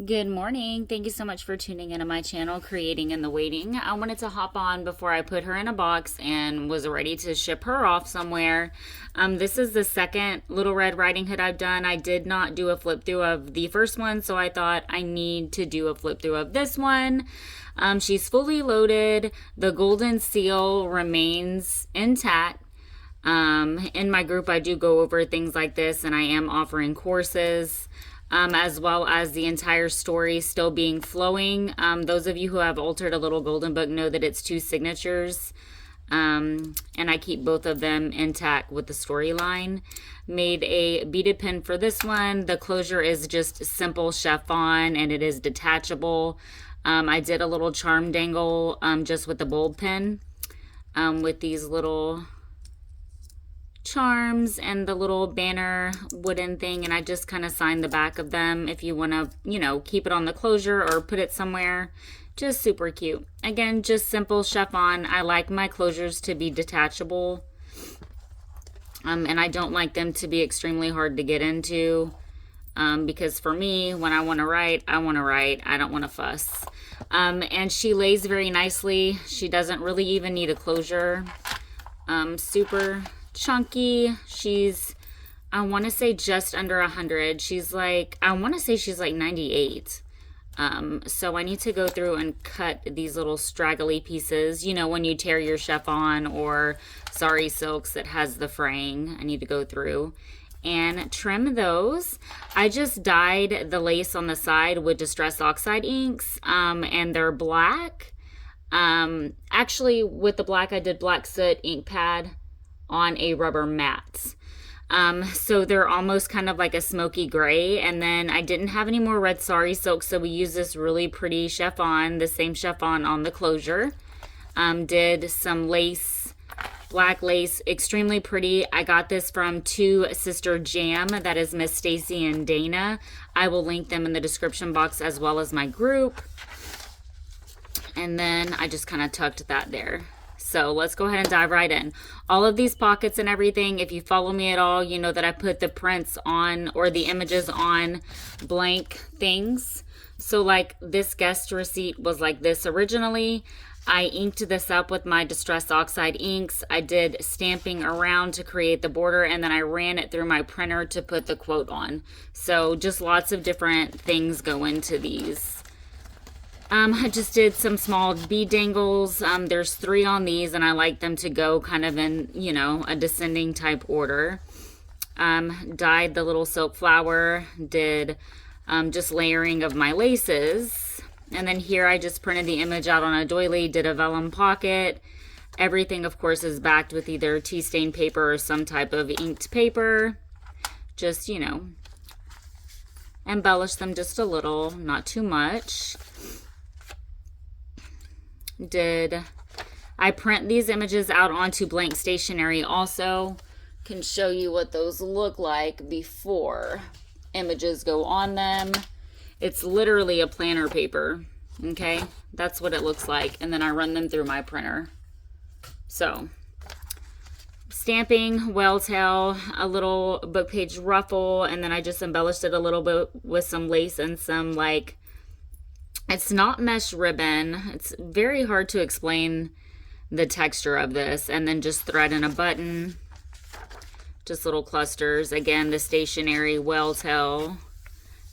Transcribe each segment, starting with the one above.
Good morning. Thank you so much for tuning into my channel, Creating in the Waiting. I wanted to hop on before I put her in a box and was ready to ship her off somewhere. This is the second Little Red Riding Hood I've done. I did not do a flip through of the first one, so I thought I need to do a flip through of this one. She's fully loaded. The golden seal remains intact. In my group, I do go over things like this, and I am offering courses. As well as the entire story still being flowing. Those of you who have altered a little golden book know that it's two signatures, and I keep both of them intact with the storyline. Made a beaded pin for this one. The closure is just simple chiffon and it is detachable. I did a little charm dangle just with the bulb pin with these little charms and the little banner wooden thing, and I just kind of signed the back of them if you want to, keep it on the closure or put it somewhere. Just super cute. Again, just simple chiffon. I like my closures to be detachable, and I don't like them to be extremely hard to get into, because for me, when I want to write, I want to write. I don't want to fuss. And she lays very nicely. She doesn't really even need a closure. Super chunky. She's, I want to say just under 100. I want to say she's like 98. So I need to go through and cut these little straggly pieces. When you tear your chiffon or sari silks that has the fraying, I need to go through and trim those. I just dyed the lace on the side with Distress Oxide inks, and they're black. Actually, with the black, I did black soot ink pad on a rubber mat. So they're almost kind of like a smoky gray. And then I didn't have any more red sari silk, so we used this really pretty chiffon, the same chiffon on the closure. Did some lace, black lace, extremely pretty. I got this from Two Sister Jam, that is Miss Stacy and Dana. I will link them in the description box as well as my group. And then I just kind of tucked that there. So let's go ahead and dive right in. All of these pockets and everything, if you follow me at all, you know that I put the prints on, or the images on, blank things. So like this guest receipt was like this originally. I inked this up with my Distress Oxide inks. I did stamping around to create the border, and then I ran it through my printer to put the quote on. So just lots of different things go into these. I just did some small bead dangles. There's 3 on these, and I like them to go kind of in, a descending type order. Dyed the little silk flower, did just layering of my laces. And then here I just printed the image out on a doily, did a vellum pocket. Everything, of course, is backed with either tea stain paper or some type of inked paper. Just, embellish them just a little, not too much. I print these images out onto blank stationery also. Can show you what those look like before images go on them. It's literally a planner paper, okay? That's what it looks like, and then I run them through my printer. So, stamping, well tail, a little book page ruffle, and then I just embellished it a little bit with some lace and some it's not mesh ribbon. It's very hard to explain the texture of this. And then just thread in a button. Just little clusters. Again, the stationery well tail.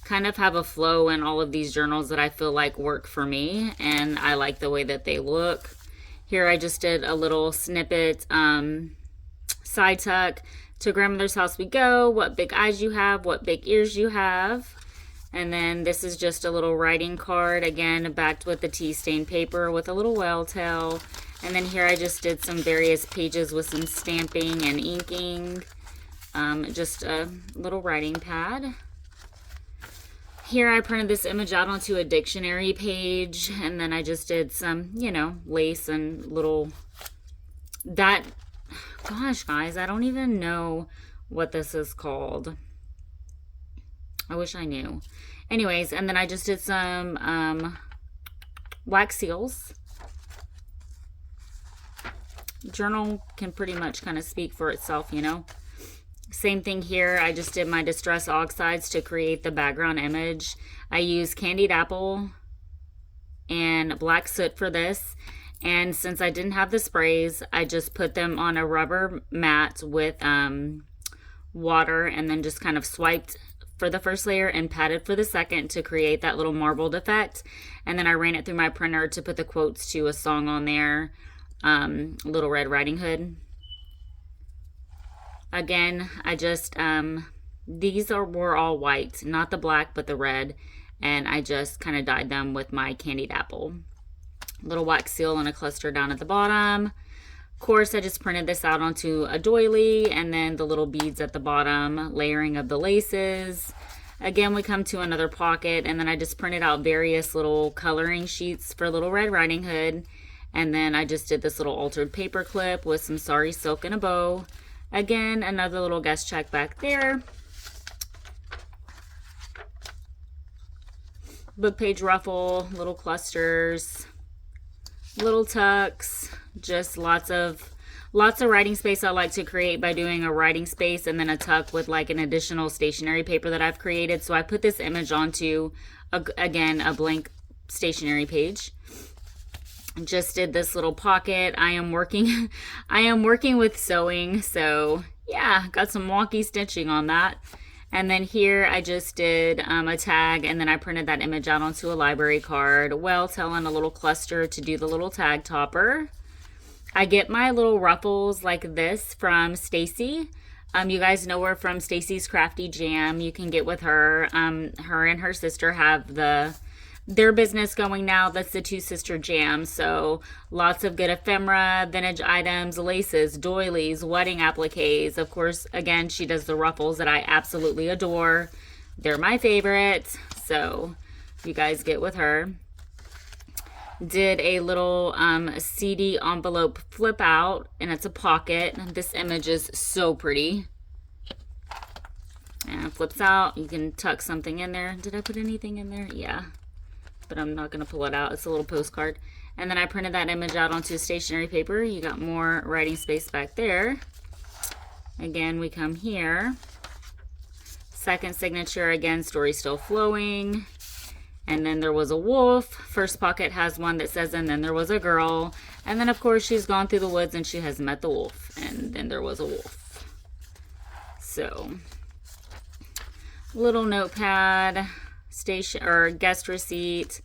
Kind of have a flow in all of these journals that I feel like work for me. And I like the way that they look. Here I just did a little snippet side tuck. To grandmother's house we go. What big eyes you have. What big ears you have. And then this is just a little writing card, again, backed with the tea stain paper with a little whale tail. And then here I just did some various pages with some stamping and inking. Just a little writing pad. Here I printed this image out onto a dictionary page. And then I just did some, lace and little... Gosh, guys, I don't even know what this is called. I wish I knew. Anyways, and then I just did some wax seals. Journal can pretty much kind of speak for itself, Same thing here. I just did my Distress Oxides to create the background image. I used Candied Apple and Black Soot for this. And since I didn't have the sprays, I just put them on a rubber mat with water and then just kind of swiped for the first layer and patted for the second to create that little marbled effect. And then I ran it through my printer to put the quotes to a song on there, Little Red Riding Hood. Again, I just, were all white, not the black, but the red. And I just kind of dyed them with my Candied Apple. Little wax seal and a cluster down at the bottom. Of course, I just printed this out onto a doily, and then the little beads at the bottom, layering of the laces. Again, we come to another pocket, and then I just printed out various little coloring sheets for Little Red Riding Hood. And then I just did this little altered paper clip with some sari silk and a bow. Again, another little guest check back there. Book page ruffle, little clusters, little tucks, just lots of writing space I like to create by doing a writing space and then a tuck with like an additional stationery paper that I've created. So I put this image onto, again, a blank stationery page. Just did this little pocket. I am working with sewing, so yeah, got some wonky stitching on that. And then here I just did a tag, and then I printed that image out onto a library card, well telling a little cluster to do the little tag topper. I get my little ruffles like this from Stacy. You guys know her from Stacy's Crafty Jam. You can get with her. Her and her sister have their business going now. That's the Two Sister Jam. So lots of good ephemera, vintage items, laces, doilies, wedding appliques. Of course, again, she does the ruffles that I absolutely adore. They're my favorite. So you guys get with her. Did a little CD envelope flip out, and it's a pocket. This image is so pretty. And it flips out. You can tuck something in there. Did I put anything in there? Yeah. But I'm not going to pull it out. It's a little postcard. And then I printed that image out onto stationery paper. You got more writing space back there. Again, we come here. Second signature, again, story still flowing. And then there was a wolf. First pocket has one that says, and then there was a girl. And then, of course, she's gone through the woods and she has met the wolf. And then there was a wolf. So, little notepad, station or guest receipt,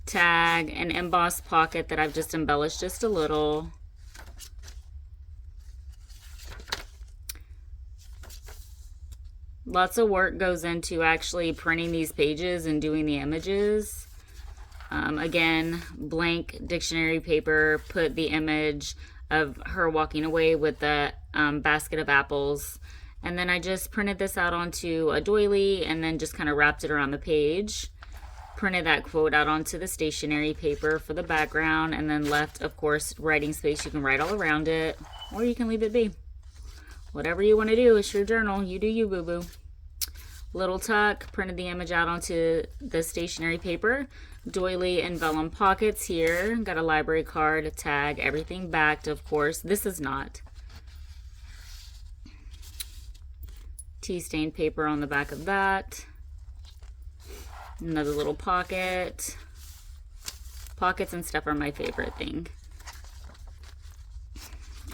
tag, an embossed pocket that I've just embellished just a little. Lots of work goes into actually printing these pages and doing the images. Again, blank dictionary paper, put the image of her walking away with the basket of apples. And then I just printed this out onto a doily and then just kind of wrapped it around the page. Printed that quote out onto the stationery paper for the background, and then left, of course, writing space. You can write all around it, or you can leave it be. Whatever you want to do, it's your journal. You do you, boo-boo. Little tuck, printed the image out onto the stationery paper. Doily and vellum pockets here. Got a library card, a tag, everything backed, of course. This is not. Tea stained paper on the back of that. Another little pocket. Pockets and stuff are my favorite thing.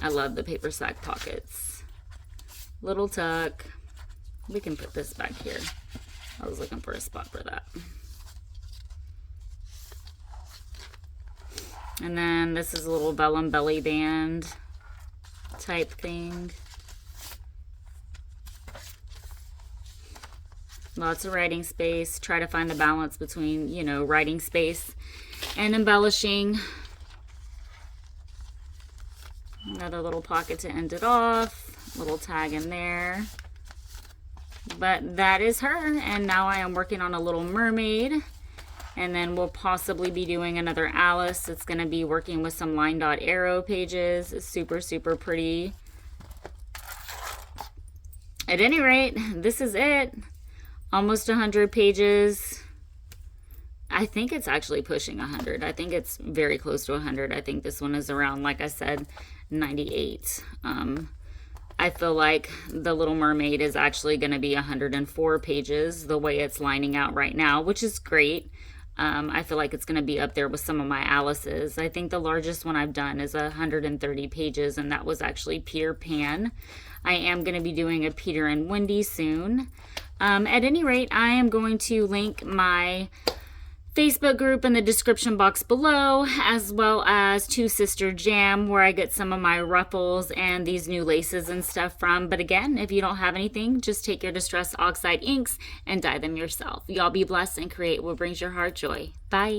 I love the paper sack pockets. Little tuck. We can put this back here. I was looking for a spot for that. And then this is a little vellum belly band type thing. Lots of writing space. Try to find the balance between, you know, writing space and embellishing. Another little pocket to end it off. Little tag in there. But that is her. And now I am working on a little mermaid. And then we'll possibly be doing another Alice. It's going to be working with some line dot arrow pages. It's super, super pretty. At any rate, this is it. Almost 100 pages. I think it's actually pushing 100. I think it's very close to 100. I think this one is around, like I said, 98. I feel like The Little Mermaid is actually going to be 104 pages the way it's lining out right now, which is great. I feel like it's going to be up there with some of my Alice's. I think the largest one I've done is 130 pages, and that was actually Peter Pan. I am going to be doing a Peter and Wendy soon. At any rate, I am going to link my Facebook group in the description box below, as well as Two Sister Jam, where I get some of my ruffles and these new laces and stuff from. But again, if you don't have anything, just take your Distress Oxide inks and dye them yourself. Y'all be blessed and create what brings your heart joy. Bye.